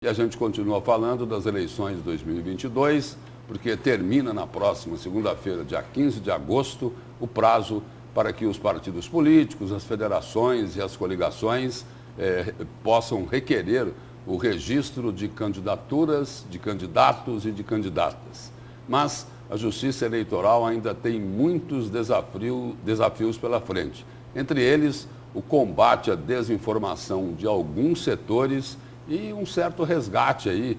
E a gente continua falando das eleições de 2022, porque termina na próxima segunda-feira, dia 15 de agosto, o prazo para que os partidos políticos, as federações e as coligações possam requerer o registro de candidaturas, de candidatos e de candidatas. Mas a Justiça Eleitoral ainda tem muitos desafios pela frente. Entre eles, o combate à desinformação de alguns setores e um certo resgate aí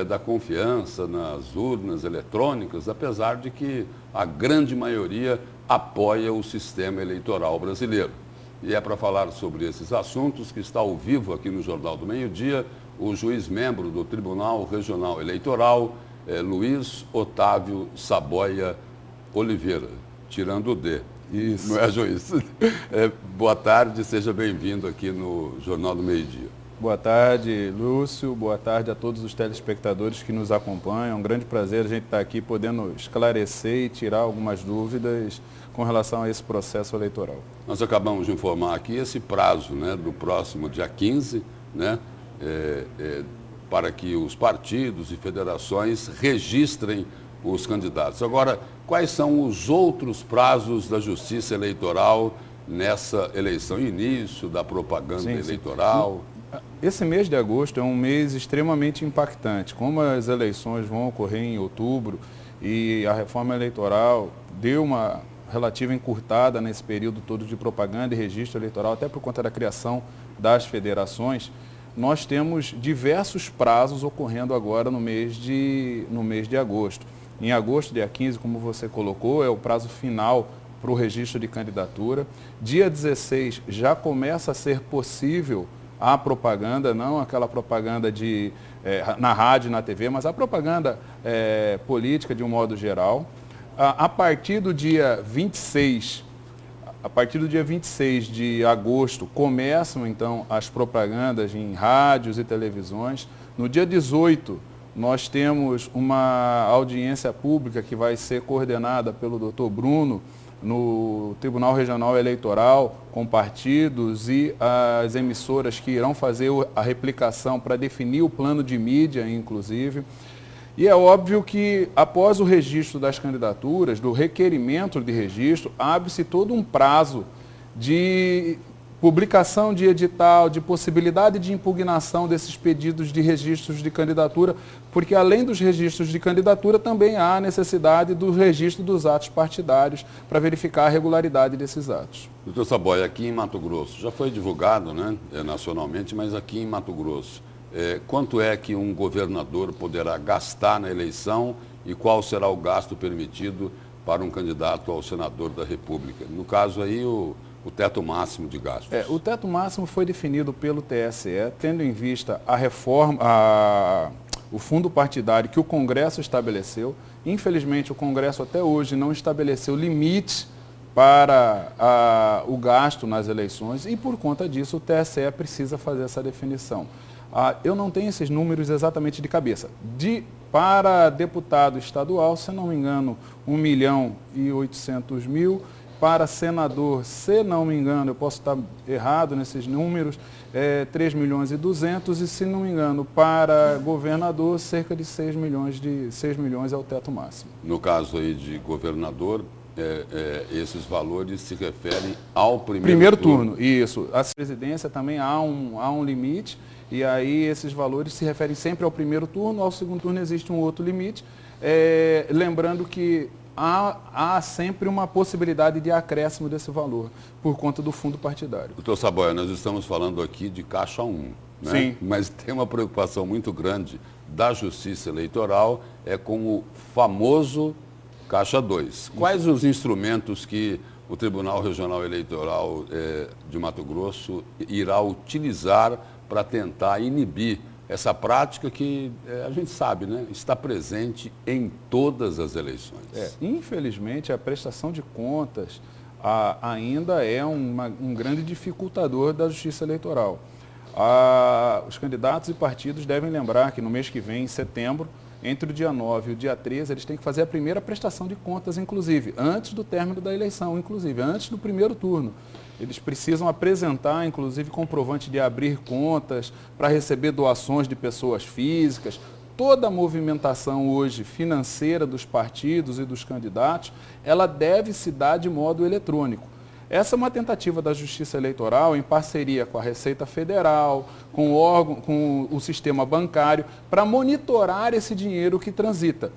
da confiança nas urnas eletrônicas, apesar de que a grande maioria apoia o sistema eleitoral brasileiro. E é para falar sobre esses assuntos que está ao vivo aqui no Jornal do Meio-Dia o juiz-membro do Tribunal Regional Eleitoral, Luiz Otávio Saboia Oliveira, tirando o D. Isso. Não é, juiz? Boa tarde, seja bem-vindo aqui no Jornal do Meio-Dia. Boa tarde, Lúcio. Boa tarde a todos os telespectadores que nos acompanham. É um grande prazer a gente estar aqui podendo esclarecer e tirar algumas dúvidas com relação a esse processo eleitoral. Nós acabamos de informar aqui esse prazo, né, do próximo dia 15, né, para que os partidos e federações registrem os candidatos. Agora, quais são os outros prazos da Justiça Eleitoral nessa eleição? Início da propaganda eleitoral? Esse mês de agosto é um mês extremamente impactante. Como as eleições vão ocorrer em outubro e a reforma eleitoral deu uma relativa encurtada nesse período todo de propaganda e registro eleitoral, até por conta da criação das federações, nós temos diversos prazos ocorrendo agora no mês de agosto. Em agosto, dia 15, como você colocou, é o prazo final para o registro de candidatura. Dia 16 já começa a ser possível a propaganda, não aquela propaganda na rádio e na TV, mas a propaganda política de um modo geral. A partir do dia 26 de agosto, começam então as propagandas em rádios e televisões. No dia 18, nós temos uma audiência pública que vai ser coordenada pelo Dr. Bruno, no Tribunal Regional Eleitoral, com partidos e as emissoras que irão fazer a replicação para definir o plano de mídia, inclusive. E é óbvio que, após o registro das candidaturas, do requerimento de registro, abre-se todo um prazo de publicação de edital, de possibilidade de impugnação desses pedidos de registros de candidatura, porque além dos registros de candidatura, também há a necessidade do registro dos atos partidários para verificar a regularidade desses atos. Doutor Saboia, aqui em Mato Grosso, já foi divulgado, né, nacionalmente, mas aqui em Mato Grosso, quanto é que um governador poderá gastar na eleição e qual será o gasto permitido para um candidato ao senador da República? No caso aí, o teto máximo de gastos. O teto máximo foi definido pelo TSE, tendo em vista a reforma, o fundo partidário que o Congresso estabeleceu. Infelizmente, o Congresso até hoje não estabeleceu limite para o gasto nas eleições e, por conta disso, o TSE precisa fazer essa definição. Eu não tenho esses números exatamente de cabeça. Para deputado estadual, se não me engano, 1.800.000. Para senador, se não me engano, eu posso estar errado nesses números, 3.200.000 e, se não me engano, para governador, cerca de 6 milhões é o teto máximo. No caso aí de governador, esses valores se referem ao primeiro turno. Isso. A presidência também há um limite e aí esses valores se referem sempre ao primeiro turno, ao segundo turno existe um outro limite. Lembrando que há sempre uma possibilidade de acréscimo desse valor, por conta do fundo partidário. Doutor Saboia, nós estamos falando aqui de Caixa 1, né? Sim. Mas tem uma preocupação muito grande da Justiça Eleitoral, com o famoso Caixa 2. Quais os instrumentos que o Tribunal Regional Eleitoral de Mato Grosso irá utilizar para tentar inibir essa prática que a gente sabe, né, está presente em todas as eleições? Infelizmente, a prestação de contas ainda é um grande dificultador da Justiça Eleitoral. Os candidatos e partidos devem lembrar que no mês que vem, em setembro, entre o dia 9 e o dia 13, eles têm que fazer a primeira prestação de contas, inclusive, antes do término da eleição, inclusive, antes do primeiro turno. Eles precisam apresentar, inclusive, comprovante de abrir contas para receber doações de pessoas físicas. Toda a movimentação hoje financeira dos partidos e dos candidatos, ela deve se dar de modo eletrônico. Essa é uma tentativa da Justiça Eleitoral, em parceria com a Receita Federal, com o sistema bancário, para monitorar esse dinheiro que transita.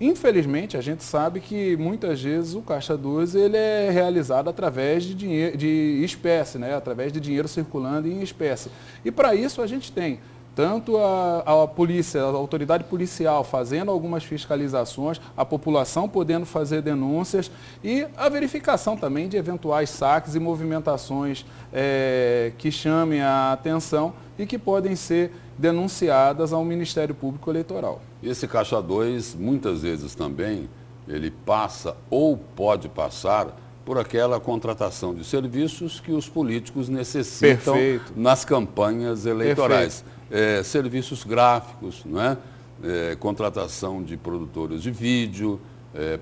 Infelizmente, a gente sabe que muitas vezes o Caixa 2 ele é realizado através de dinheiro, de espécie, né? Através de dinheiro circulando em espécie. E para isso a gente tem tanto a polícia, a autoridade policial fazendo algumas fiscalizações, a população podendo fazer denúncias e a verificação também de eventuais saques e movimentações que chamem a atenção e que podem ser denunciadas ao Ministério Público Eleitoral. Esse Caixa 2, muitas vezes também, ele passa ou pode passar por aquela contratação de serviços que os políticos necessitam nas campanhas eleitorais. Serviços gráficos, não é? Contratação de produtores de vídeo,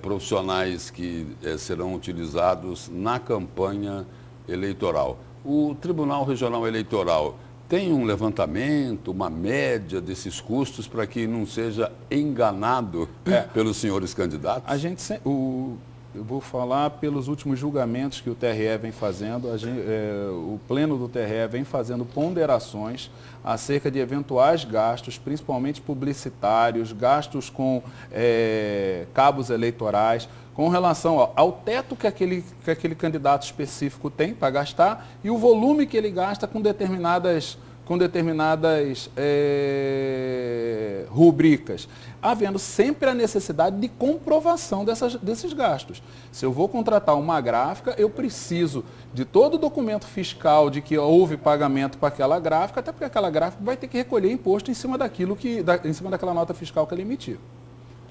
profissionais que serão utilizados na campanha eleitoral. O Tribunal Regional Eleitoral tem um levantamento, uma média desses custos para que não seja enganado pelos senhores candidatos? Eu vou falar pelos últimos julgamentos que o TRE vem fazendo. O Pleno do TRE vem fazendo ponderações acerca de eventuais gastos, principalmente publicitários, gastos com cabos eleitorais, com relação ao teto que aquele candidato específico tem para gastar e o volume que ele gasta com determinadas rubricas, havendo sempre a necessidade de comprovação desses gastos. Se eu vou contratar uma gráfica, eu preciso de todo o documento fiscal de que houve pagamento para aquela gráfica, até porque aquela gráfica vai ter que recolher imposto em cima daquela nota fiscal que ele emitiu.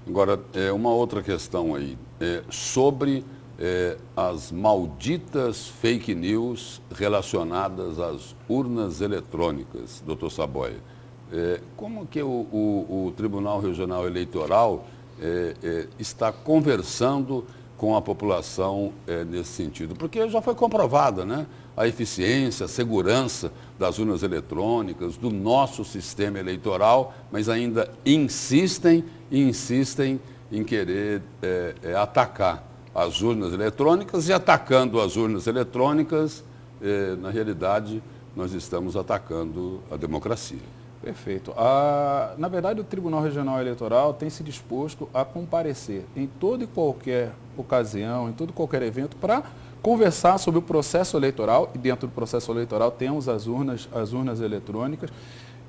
Agora, uma outra questão aí, sobre as malditas fake news relacionadas às urnas eletrônicas, doutor Saboia. Como que o Tribunal Regional Eleitoral está conversando com a população nesse sentido? Porque já foi comprovada, né, a eficiência, a segurança das urnas eletrônicas, do nosso sistema eleitoral, mas ainda insistem em querer atacar as urnas eletrônicas e atacando as urnas eletrônicas, na realidade, nós estamos atacando a democracia. Perfeito. Na verdade, o Tribunal Regional Eleitoral tem se disposto a comparecer em toda e qualquer ocasião, em todo e qualquer evento, para conversar sobre o processo eleitoral, e dentro do processo eleitoral temos as urnas eletrônicas,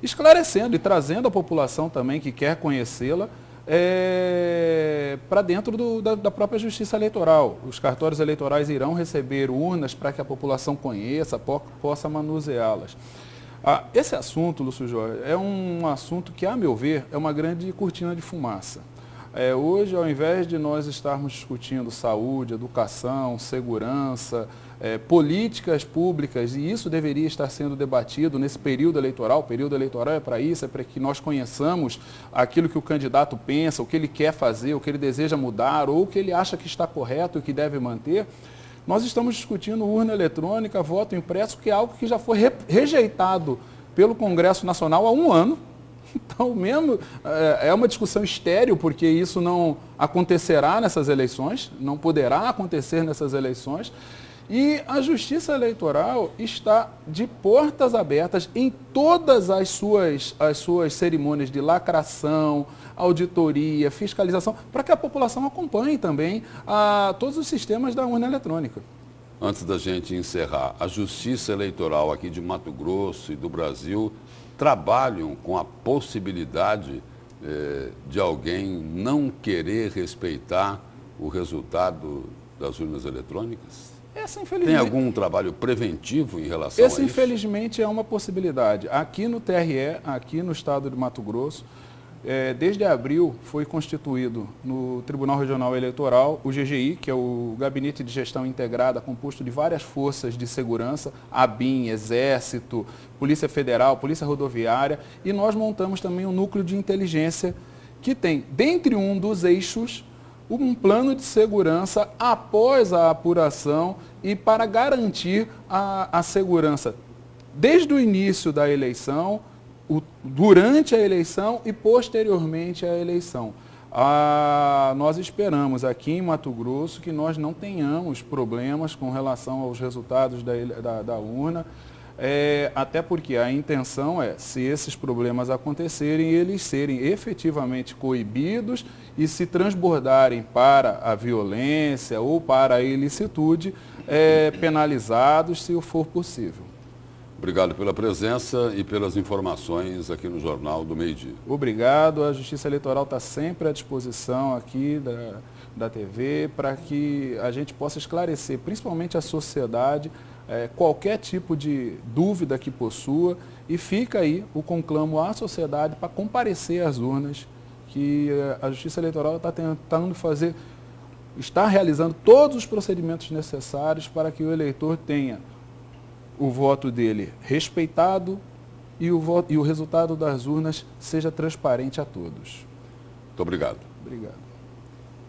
esclarecendo e trazendo a população também que quer conhecê-la para dentro da própria Justiça Eleitoral. Os cartórios eleitorais irão receber urnas para que a população conheça, possa manuseá-las. Esse assunto, Lúcio Jorge, é um assunto que, a meu ver, é uma grande cortina de fumaça. Hoje, ao invés de nós estarmos discutindo saúde, educação, segurança, políticas públicas, e isso deveria estar sendo debatido nesse período eleitoral. O período eleitoral é para isso, é para que nós conheçamos aquilo que o candidato pensa, o que ele quer fazer, o que ele deseja mudar, ou o que ele acha que está correto e que deve manter. Nós estamos discutindo urna eletrônica, voto impresso, que é algo que já foi rejeitado pelo Congresso Nacional há 1 ano. Então, mesmo é uma discussão estéril, porque isso não acontecerá nessas eleições, não poderá acontecer nessas eleições. E a Justiça Eleitoral está de portas abertas em todas as suas cerimônias de lacração, auditoria, fiscalização, para que a população acompanhe também todos os sistemas da urna eletrônica. Antes da gente encerrar, a Justiça Eleitoral aqui de Mato Grosso e do Brasil trabalham com a possibilidade de alguém não querer respeitar o resultado das urnas eletrônicas? Tem algum trabalho preventivo em relação a isso? Infelizmente, é uma possibilidade. Aqui no TRE, aqui no estado de Mato Grosso, desde abril foi constituído no Tribunal Regional Eleitoral o GGI, que é o Gabinete de Gestão Integrada, composto de várias forças de segurança, ABIN, Exército, Polícia Federal, Polícia Rodoviária, e nós montamos também um núcleo de inteligência que tem, dentre um dos eixos, um plano de segurança após a apuração e para garantir a segurança desde o início da eleição, durante a eleição e posteriormente à eleição. Nós esperamos aqui em Mato Grosso que nós não tenhamos problemas com relação aos resultados da urna, até porque a intenção é, se esses problemas acontecerem, eles serem efetivamente coibidos e se transbordarem para a violência ou para a ilicitude, penalizados se for possível. Obrigado pela presença e pelas informações aqui no Jornal do Meio-Dia. Obrigado. A Justiça Eleitoral está sempre à disposição aqui da TV para que a gente possa esclarecer, principalmente a sociedade, qualquer tipo de dúvida que possua, e fica aí o conclamo à sociedade para comparecer às urnas, que a Justiça Eleitoral está tentando está realizando todos os procedimentos necessários para que o eleitor tenha o voto dele respeitado e o resultado das urnas seja transparente a todos. Muito obrigado. Obrigado.